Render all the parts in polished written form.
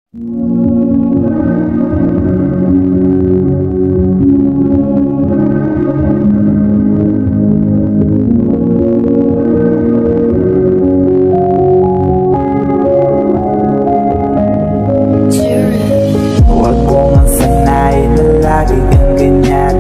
Huwag mong ang sanayin na lagi kang ganyan.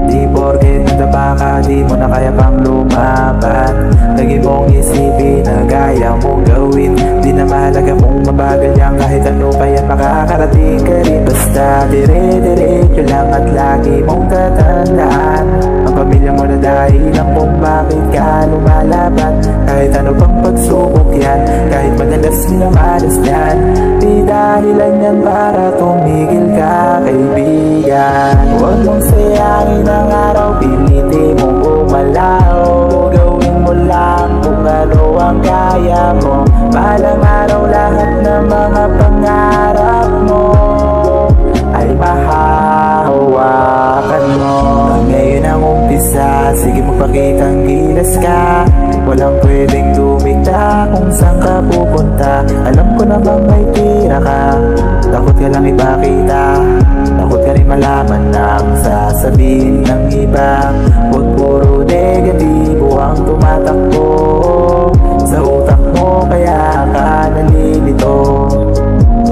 Di porket nataba ka, di mo na kaya pang lumaban. Lagi mong isipin na kaya mong gawin. Di na mahalaga kung mabagal yan, kahit ano pa yan makakarating ka rin. Basta dire-diretso lang at lagi mong tatandaan ang pamilya mo na dahilan kung bakit ka lumalaban. Kahit ano pang pagsubok yan, kahit madalas minamalas yan, di dahilan yan para tumigil ka, kaibigan. Huwag mong sayangin ang araw, pilitin mong gumalaw. Gawin mo lang kung ano ang kaya mo. Balang araw lahat ng mga pangarap mo ay mahahawakan mo. Ngayon ang umpisa, sige magpakitang gilas ka. Walang pwedeng dumikta kung saan ka pupunta. Alam ko namang may tira ka, takot ka lang ipakita. Takot ka rin malaman ang sasabihin ng iba. Huwag puro negatibo ang tumatakbo sa utak mo, kaya ka nalilito.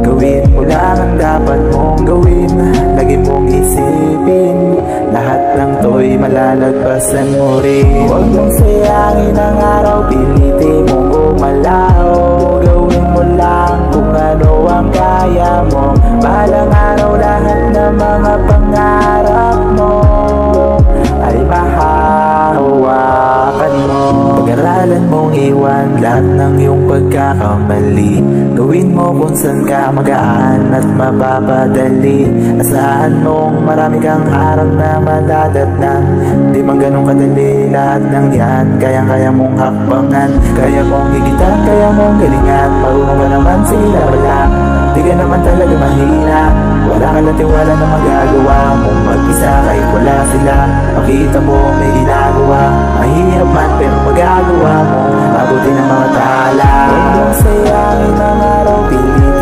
Gawin mo lang ang dapat mong gawin. Lagi mong isipin, lahat ng to'y malalagpasan mo rin. Huwag mong sayangin ang araw, pilitin mong gumalaw. Gawin mo lang kung ano ang kaya mo. Balang araw lahat ng mga pangarap mo ay mahahawakan mo. Pag-aralan mong iwan lahat ng iyong pagkakamali. Gawin mo kung saan ka magaan at mapapadali. Asahan mong marami kang harang na madadatnan. Di man ganun kadali lahat ng yan, kaya mong hakbangan. Kaya mong higitan, kaya mong galingan. Marunong ka naman sila wala. Di ka naman talaga mahina. Wala ka lang tiwala na magagawa mong mag-isa kahit wala sila. Makita mo may ginagawa, mahirap man pero magagawa mo. Mabuti ng mga tala. Huwag mong sayangin ang araw, pilitin